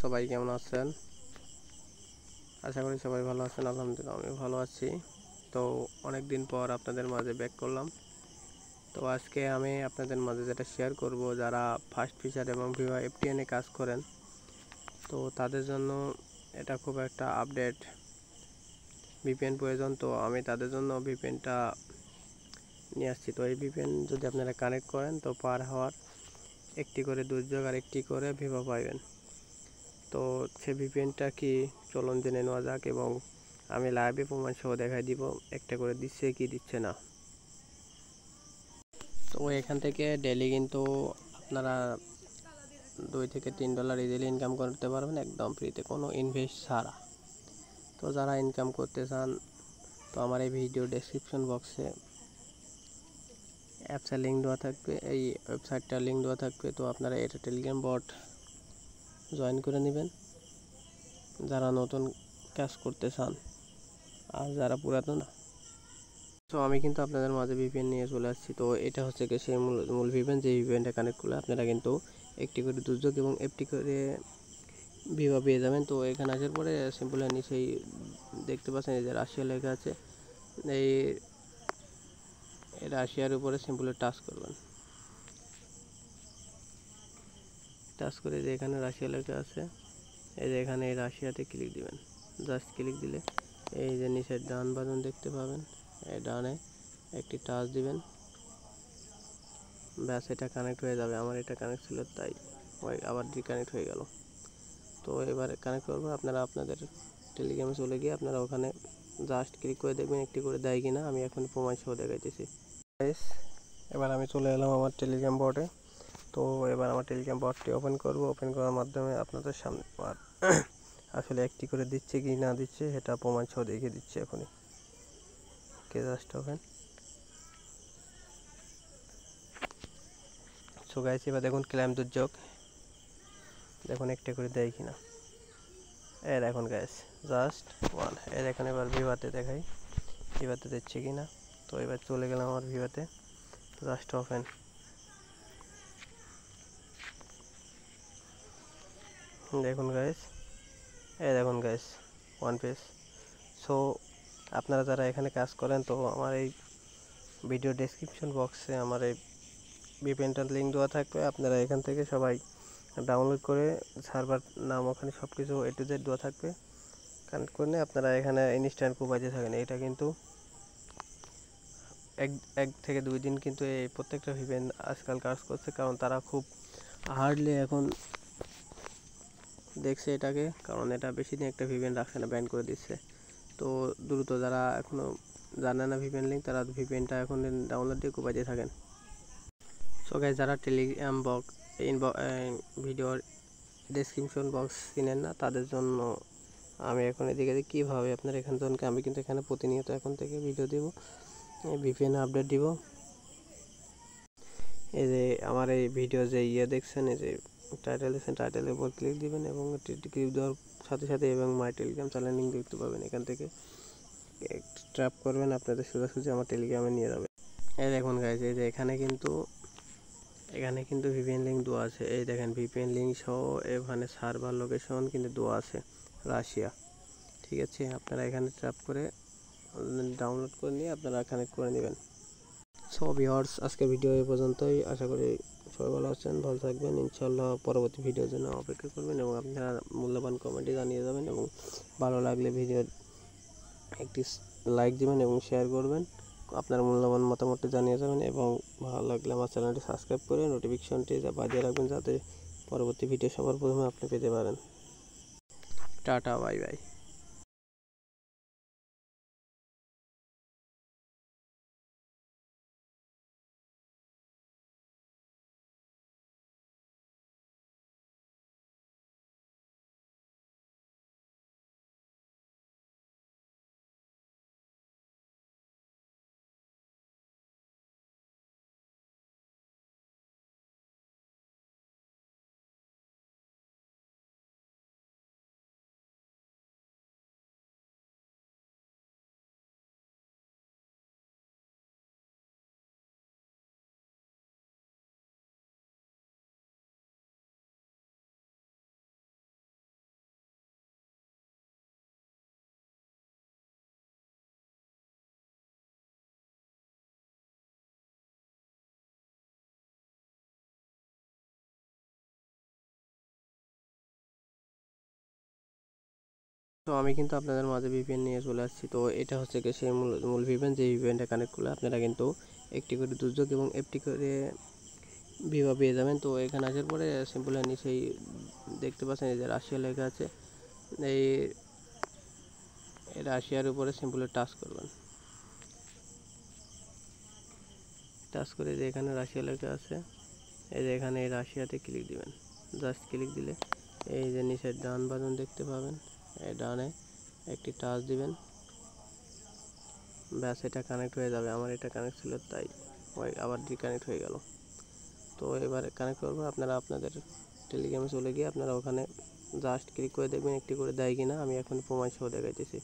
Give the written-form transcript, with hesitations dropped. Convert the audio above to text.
সবাই কেমন আছেন? আশা করি সবাই ভালো আছেন। আলহামদুলিল্লাহ আমি ভালো আছি। তো অনেক দিন পর আপনাদের মাঝে ব্যাক করলাম। তো আজকে আমি আপনাদের মাঝে যেটা শেয়ার করব, যারা ফার্স্ট ফিচার এবং ভিভো এফটিএন এ কাজ করেন, তো তাদের জন্য এটা খুব একটা আপডেট ভিপিএন প্রয়োজন। তো আমি তাদের জন্য ভিপিএনটা নিয়ে আসছি। তো এই ভিপিএন যদি আপনারা কানেক্ট করেন তো পার হওয়ার একটি করে দুর্যোগ আর একটি করে ভিভো পাইবেন। তো সে ভিপিএনটা কি চলুন জেনে নেওয়া যাক, এবং আমি লাইভে প্রমাণ সহ দেখাই দিব একটা করে দিচ্ছে কি দিচ্ছে না। তো এখান থেকে ডেলি কিন্তু আপনারা $2 থেকে $3 ইজিলি ইনকাম করতে পারবেন একদম ফ্রিতে, কোনো ইনভেস্ট ছাড়া। তো যারা ইনকাম করতে চান তো আমার এই ভিডিও ডেসক্রিপশন বক্সে অ্যাপসের লিঙ্ক দেওয়া থাকবে, এই ওয়েবসাইটটার লিঙ্ক দেওয়া থাকবে। তো আপনারা এটা টেলিগ্রাম বট জয়েন করে নেবেন যারা নতুন কাজ করতে চান, আর যারা পুরাতন। তো আমি কিন্তু আপনাদের মাঝে ভিপিএন নিয়ে চলে আসছি। তো এটা হচ্ছে কি সেই মূল ভিপিএন, যে ভিপিএনটা কানেক্ট করলে আপনারা কিন্তু একটি করে দুর্যোগ এবং একটি করে ভিভো পেয়ে যাবেন। তো এখানে আসার পরে সিম্পল নিচেই দেখতে পাচ্ছেন এই যে রাশিয়া লেখা আছে, এই রাশিয়ার উপরে সিম্পলি টাচ করবেন। টাচ করে যে এখানে রাশিয়া লেখা আছে, এই যে এখানে এই রাশিয়াতে ক্লিক দিবেন। জাস্ট ক্লিক দিলে এই যে নিচের ডান বাটন দেখতে পাবেন, এই ডানে একটি টাচ দিবেন, ব্যাস এটা কানেক্ট হয়ে যাবে। আমার এটা কানেক্ট ছিল তাই আবার ডিকানেক্ট হয়ে গেল। তো এবার কানেক্ট করবো, আপনারা আপনাদের টেলিগ্রামে চলে গিয়ে আপনারা ওখানে জাস্ট ক্লিক করে দেখবেন একটি করে দেয় কিনা। আমি এখন প্রমাণ সহ দেখাইতেছি। এবার আমি চলে এলাম আমার টেলিগ্রাম বটে। তো এবার আমার টেলিগ্রাম বটটি ওপেন করব। ওপেন করার মাধ্যমে আপনাদের সামনে আসলে একটি করে দিচ্ছে কি না দিচ্ছে সেটা প্রমাণ সহ দেখিয়ে দিচ্ছে এখনই। ওকে, জাস্ট ওপেন। সো গাইস, এবার দেখুন ক্লাইম দুর্যোগ, দেখুন একটা করে দেয় কিনা। এই দেখুন গাইস, জাস্ট ওয়ান। এই দেখুন এবার ভিভাতে দেখাই ভিভাতে দিচ্ছে কিনা। তো এবার চলে গেলাম আমার ভিভাতে, জাস্ট ওপেন। দেখুন গাইস, এই দেখুন গাইস, ওয়ান পেজ। সো আপনারা যারা এখানে কাজ করেন, তো আমার এই ভিডিও ডেসক্রিপশন বক্সে আমার এই ভিপিএনটার লিঙ্ক দেওয়া থাকবে। আপনারা এখান থেকে সবাই ডাউনলোড করে সার্ভার নাম ওখানে সব কিছু A to Z দেওয়া থাকবে, কানেক্ট করে আপনারা এখানে ইনস্ট্যান্ট প্রোভাইডে থাকেন। এটা কিন্তু এক থেকে 2 দিন কিন্তু এই প্রত্যেকটা ভিপিএন আজকাল কাজ করছে, কারণ তারা খুব হার্ডলি এখন দেখছে এটাকে, কারণ এটা বেশি দিন একটা ভিপিএন রাখছে না, ব্যান করে দিচ্ছে। তো দ্রুত যারা এখনও জানে না ভিপিএন লিঙ্ক, তারা ভিপিএনটা এখন ডাউনলোড দিয়ে প্রোভাইডে থাকেন। সো গাইস, যারা টেলিগ্রাম বক্স ভিডিওর ডেসক্রিপশন বক্স চিনেন না, তাদের জন্য আমি এখন এদিকে কীভাবে আপনারা এখান থেকে, আমি কিন্তু এখানে প্রতিনিয়ত এখন থেকে ভিডিও দেবো, ভিপিএন আপডেট দিব। এই যে আমার এই ভিডিও যে দেখছেন, এই যে টাইটেল দেখছেন, টাইটেলের উপর ক্লিক দিবেন এবং ক্লিক দেওয়ার সাথে সাথে এবং মাই টেলিগ্রাম চ্যানেল লিঙ্ক দেখতে পাবেন। এখান থেকে ট্র্যাপ করবেন, আপনাদের সোজাসুজি আমার টেলিগ্রামে নিয়ে যাবে। এই দেখুন গাইজ, এই যে এখানে কিন্তু ভিপিএন লিঙ্ক দেওয়া আছে। এই দেখেন ভিপিএন লিঙ্ক সহ এখানে সার্ভার লোকেশন কিন্তু দেওয়া আছে রাশিয়া। ঠিক আছে, আপনারা এখানে ট্র্যাপ করে ডাউনলোড করে নিয়ে আপনারা কানেক্ট করে নেবেন। সো ভিউয়ার্স, আজকের ভিডিও এই পর্যন্তই। আশা করি সবাই ভালো আছেন, ভালো থাকবেন। ইনশাআল্লাহ পরবর্তী ভিডিওর জন্য অপেক্ষা করবেন এবং আপনারা মূল্যবান কমেন্টে জানিয়ে যাবেন, এবং ভালো লাগলে ভিডিওর একটি লাইক দিবেন এবং শেয়ার করবেন। আপনার মূল্যবান মতামতটি জানিয়ে যাবেন, এবং ভালো লাগলে আমার চ্যানেলটি সাবস্ক্রাইব করে নোটিফিকেশনটি বাজিয়ে রাখবেন, যাতে পরবর্তী ভিডিও সবার প্রথমে আপনি পেতে পারেন। Tata, bye bye. তো আমি কিন্তু আপনাদের মাঝে ভিপিএন নিয়ে চলে আসছি। তো এটা হচ্ছে কি সেই মূল ভিপিএন, যে ভিপিএনটা কানেক্ট করলে আপনারা কিন্তু একটি করে দুর্যোগ এবং একটি করে ভিভা পেয়ে যাবেন। তো এখানে আসার পরে সিম্পলের নিচেই দেখতে পাচ্ছেন এই যে রাশিয়া লেখা আছে, এই রাশিয়ার উপরে সিম্পলে টাচ করবেন। টাচ করে যে এখানে রাশিয়া লেখা আছে, এই যে এখানে এই রাশিয়াতে ক্লিক দিবেন। জাস্ট ক্লিক দিলে এই যে নিচের ডান বাটন দেখতে পাবেন, এই ডানে একটি টাচ দিবেন, ব্যাস এটা কানেক্ট হয়ে যাবে। আমার এটা কানেক্ট ছিল তাই আবার ডিকানেক্ট হয়ে গেল। তো এবারে কানেক্ট করবো, আপনারা আপনাদের টেলিগ্রামে চলে গিয়ে আপনারা ওখানে জাস্ট ক্লিক করে দেখবেন একটি করে দেয় কিনা। আমি এখন প্রমাণ সহ দেখাইতেছি।